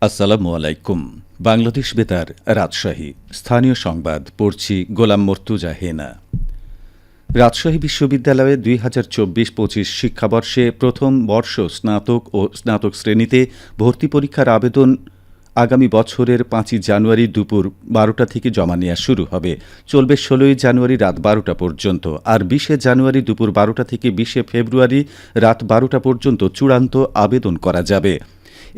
আসসালামু আলাইকুম। বাংলাদেশ বেতার, রাজশাহী। স্থানীয় সংবাদ পড়ছি গোলাম মর্তুজা হেনা। রাজশাহী বিশ্ববিদ্যালয়ে ২০২৪-২৫ শিক্ষাবর্ষে প্রথম বর্ষ স্নাতক ও স্নাতক শ্রেণীতে ভর্তি পরীক্ষার আবেদন আগামী বছরের ৫ই জানুয়ারি দুপুর ১২টা থেকে জমা নেওয়া শুরু হবে। চলবে ১৬ই জানুয়ারি রাত ১২টা পর্যন্ত। আর ২০শে জানুয়ারি দুপুর ১২টা থেকে ২০শে ফেব্রুয়ারি রাত ১২টা পর্যন্ত চূড়ান্ত আবেদন করা যাবে।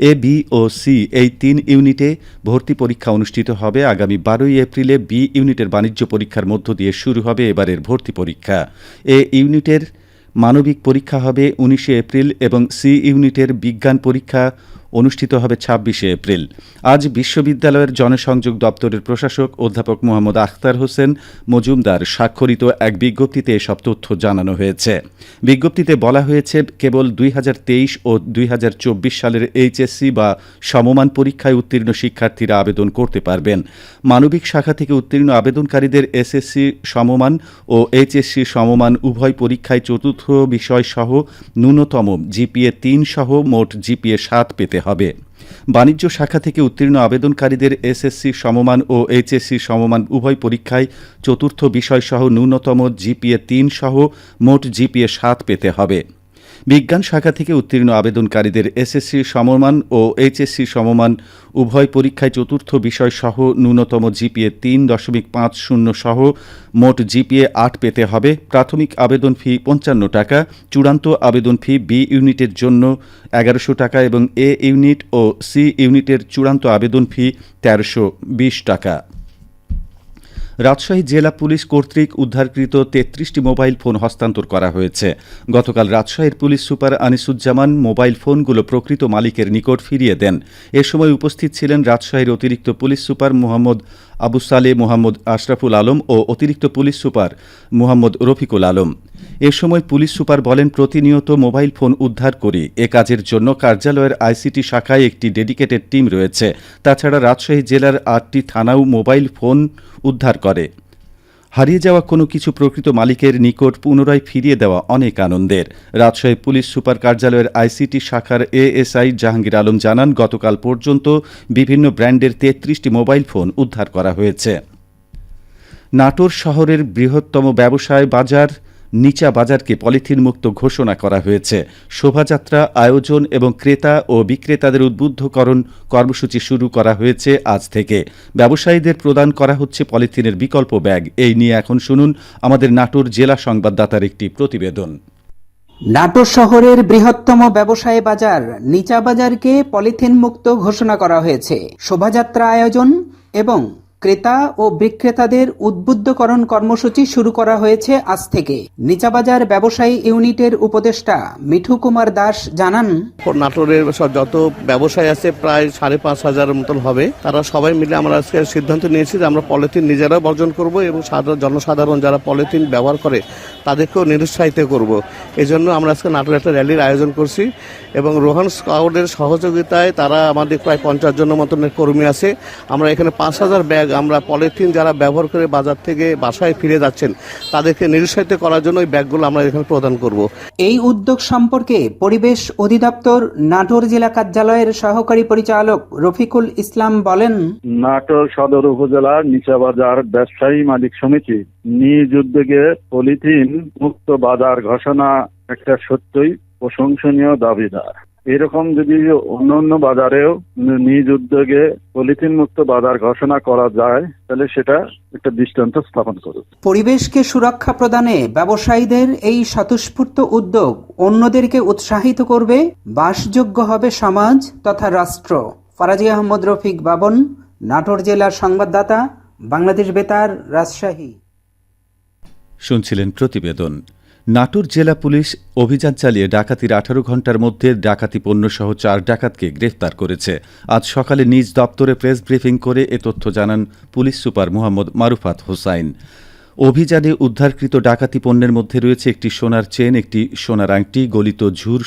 এ, বি ও সি এই ৩ ইউনিটে ভর্তি পরীক্ষা অনুষ্ঠিত হবে। আগামী ১২ই এপ্রিলে বি ইউনিটের বাণিজ্য পরীক্ষার মধ্য দিয়ে শুরু হবে এবারের ভর্তি পরীক্ষা। এ ইউনিটের মানবিক পরীক্ষা হবে ১৯শে এপ্রিল এবং সি ইউনিটের বিজ্ঞান পরীক্ষা অনুষ্ঠিত হবে ২৬শে এপ্রিল। আজ বিশ্ববিদ্যালয়ের জনসংযোগ দপ্তরের প্রশাসক অধ্যাপক মোহাম্মদ আখতার হোসেন মজুমদার স্বাক্ষরিত এক বিজ্ঞপ্তিতে এসব তথ্য জানানো হয়েছে। বিজ্ঞপ্তিতে বলা হয়েছে, কেবল ২০২৩ ও ২০২৪ সালের এইচএসসি বা সমমান পরীক্ষায় উত্তীর্ণ শিক্ষার্থীরা আবেদন করতে পারবেন। মানবিক শাখা থেকে উত্তীর্ণ আবেদনকারীদের এসএসসি সমমান ও এইচএসসি সমমান উভয় পরীক্ষায় চতুর্থ বিষয়সহ ন্যূনতম জিপিএ ৩ সহ মোট জিপিএ ৭ পেতে হবে। বাণিজ্য শাখা থেকে উত্তীর্ণ আবেদনকারীদের এসএসসি সমমান ও এইচএসসি সমমান উভয় পরীক্ষায় চতুর্থ বিষয়সহ ন্যূনতম জিপিএ ৩ সহ মোট জিপিএ ৭ পেতে হবে। বিজ্ঞান শাখা থেকে উত্তীর্ণ আবেদনকারীদের এসএসসি সমমান ও এইচএসসি সমমান উভয় পরীক্ষায় চতুর্থ বিষয়সহ ন্যূনতম জিপিএ ৩.৫০ সহ মোট জিপিএ ৮ পেতে হবে। প্রাথমিক আবেদন ফি ৫৫ টাকা, চূড়ান্ত আবেদন ফি বি ইউনিটের জন্য ১১০০ টাকা এবং এ ইউনিট ও সি ইউনিটের চূড়ান্ত আবেদন ফি ১৩২০ টাকা। রাজশাহী জেলা পুলিশ কর্তৃক উদ্ধারকৃত ৩৩টি মোবাইল ফোন হস্তান্তর করা হয়েছে। গতকাল রাজশাহীর পুলিশ সুপার আনিসুজ্জামান মোবাইল ফোনগুলো প্রকৃত মালিকের নিকট ফিরিয়ে দেন। এ সময় উপস্থিত ছিলেন রাজশাহীর অতিরিক্ত পুলিশ সুপার মোহাম্মদ আবু সালে, মোহাম্মদ আশরাফুল আলম ও অতিরিক্ত পুলিশ সুপার মোহাম্মদ রফিকুল আলম। এ সময় পুলিশ সুপার বলেন, প্রতিনিয়ত মোবাইল ফোন উদ্ধার করি। এ কাজের জন্য কার্যালয়ের আইসিটি শাখায় একটি ডেডিকেটেড টিম রয়েছে। তাছাড়া রাজশাহী জেলার ৮টি থানাও মোবাইল ফোন উদ্ধার করে। হারিয়ে যাওয়া কোনো কিছু প্রকৃত মালিকের নিকট পুনরায় ফিরিয়ে দেওয়া অনেক আনন্দের। রাজশাহী পুলিশ সুপার কার্যালয়ের আইসিটি শাখার এএসআই জাহাঙ্গীর আলম জানান, গতকাল পর্যন্ত বিভিন্ন ব্র্যান্ডের ৩৩টি মোবাইল ফোন উদ্ধার করা হয়েছে। নাটোর শহরের বৃহত্তম ব্যবসায় বাজার নিচা বাজারকে পলিথিন মুক্ত ঘোষণা করা হয়েছে। শোভাযাত্রা আয়োজন এবং ক্রেতা ও বিক্রেতাদের উদ্বুদ্ধকরণ কর্মসূচি শুরু করা হয়েছে আজ থেকে। ব্যবসায়ীদের প্রদান করা হচ্ছে পলিথিনের বিকল্প ব্যাগ। এই নিয়ে এখন শুনুন আমাদের নাটোর জেলা সংবাদদাতার একটি প্রতিবেদন। নাটোর শহরের বৃহত্তম ব্যবসায়ী বাজার নিচা বাজারকে পলিথিন মুক্ত ঘোষণা করা হয়েছে। শোভাযাত্রা আয়োজন এবং ক্রেতা ও বিক্রেতাদের উদ্বুদ্ধকরণ কর্মসূচি শুরু করা হয়েছে আজ থেকে। নিচাবাজার ব্যবসায়ী ইউনিটের উপদেষ্টা মিঠু কুমার দাস জানান, নাটোরের যত ব্যবসায়ী আছে প্রায় ৫,৫০০ মতন হবে। তারা সবাই মিলে আমরা আজকে সিদ্ধান্ত নিয়েছি যে আমরা পলিথিন নিজেরা বর্জন করব এবং জনসাধারণ যারা পলিথিন ব্যবহার করে তাদেরকেও নিরুৎসাহিত করব। এই জন্য আমরা আজকে নাটোরে একটা র্যালির আয়োজন করছি এবং রোহান স্কাউটের সহযোগিতায় তারা আমাদের প্রায় ৫০ জন মতনের কর্মী আছে। আমরা এখানে ৫,০০০ ব্যাগ আমরা পলিথিন যারা ব্যবহার করে বাজার থেকে বাসায় ফিরে যাচ্ছেন তাদেরকে নিরুৎসাহিত করার জন্য ওই ব্যাগগুলো আমরা এখানে প্রদান করব। এই উদ্যোগ সম্পর্কে পরিবেশ অধিদপ্তর নাটোর জেলা কার্যালয়ের সহকারী পরিচালক রফিকুল ইসলাম বলেন, নাটোর সদর উপজেলার নিচাবাজার ব্যবসায়ী মালিক সমিতি নিজ উদ্যোগে পলিথিন মুক্ত বাজার ঘোষণা একটা সত্যই প্রশংসনীয় দাবিদার। এরকম যদি অন্য বাজারেও নিজ উদ্যোগে পলিথিন মুক্ত বাজার ঘোষণা করা যায় তাহলে সেটা একটা দৃষ্টান্ত স্থাপন করবে। পরিবেশকে সুরক্ষা প্রদানে ব্যবসায়ীদের এই স্বতঃস্ফূর্ত উদ্যোগ অন্যদেরকে উৎসাহিত করবে, বাসযোগ্য হবে সমাজ তথা রাষ্ট্র। ফারাজি আহমদ রফিক বাবন, নাটোর জেলার সংবাদদাতা, বাংলাদেশ বেতার, রাজশাহী। শুনছিলেন প্রতিবেদন। নাটোর জেলা পুলিশ অভিযান চালিয়ে ডাকাতির ১৮ ঘণ্টার মধ্যে ডাকাতি পণ্যসহ ৪ ডাকাতকে গ্রেফতার করেছে। আজ সকালে নিজ দপ্তরে প্রেস ব্রিফিং করে এ তথ্য জানান পুলিশ সুপার মোহাম্মদ মারুফাত হোসাইন। অভিযানে উদ্ধারকৃত ডাকাতি পণ্যের মধ্যে রয়েছে একটি সোনার চেন, একটি সোনার আংটি, গলিত ঝুর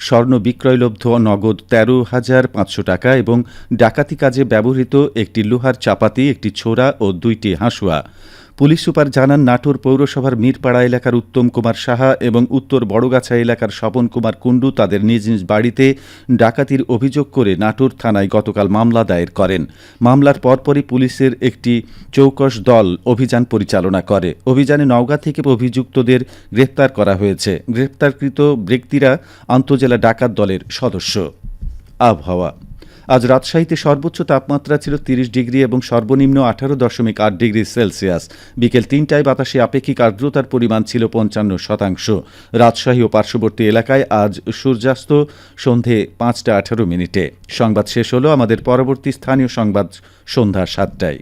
স্বর্ণ বিক্রয়লব্ধ নগদ ১৩,৫০০ টাকা এবং ডাকাতি কাজে ব্যবহৃত একটি লোহার চাপাতি, একটি ছোরা ও ২টি হাঁসুয়া। পুলিশ সুপার জানান, নাটোর পৌরসভার মিরপাড়া এলাকার উত্তম কুমার সাহা এবং উত্তর বড়গাছা এলাকার স্বপন কুমার কুণ্ডু তাদের নিজ নিজ বাড়িতে ডাকাতির অভিযোগ করে নাটোর থানায় গতকাল মামলা দায়ের করেন। মামলার পরপরই পুলিশের একটি চৌকস দল অভিযান পরিচালনা করে। অভিযানে নওগাঁ থেকে অভিযুক্তদের গ্রেপ্তার করা হয়েছে। গ্রেপ্তারকৃত ব্যক্তিরা আন্তজেলা ডাকাত দলের সদস্য। আবহাওয়া। আজ রাজশাহীতে সর্বোচ্চ তাপমাত্রা ছিল 30 ডিগ্রি এবং সর্বনিম্ন 18.8 ডিগ্রি সেলসিয়াস। বিকেল 3টায় বাতাসে আপেক্ষিক আর্দ্রতার পরিমাণ ছিল 55%। রাজশাহী ও পার্শ্ববর্তী এলাকায় আজ সূর্যাস্ত সন্ধে 5টা 18 মিনিটে। সংবাদ শেষ হলো। আমাদের পরবর্তী স্থানীয় সংবাদ সন্ধ্যা 7টায়।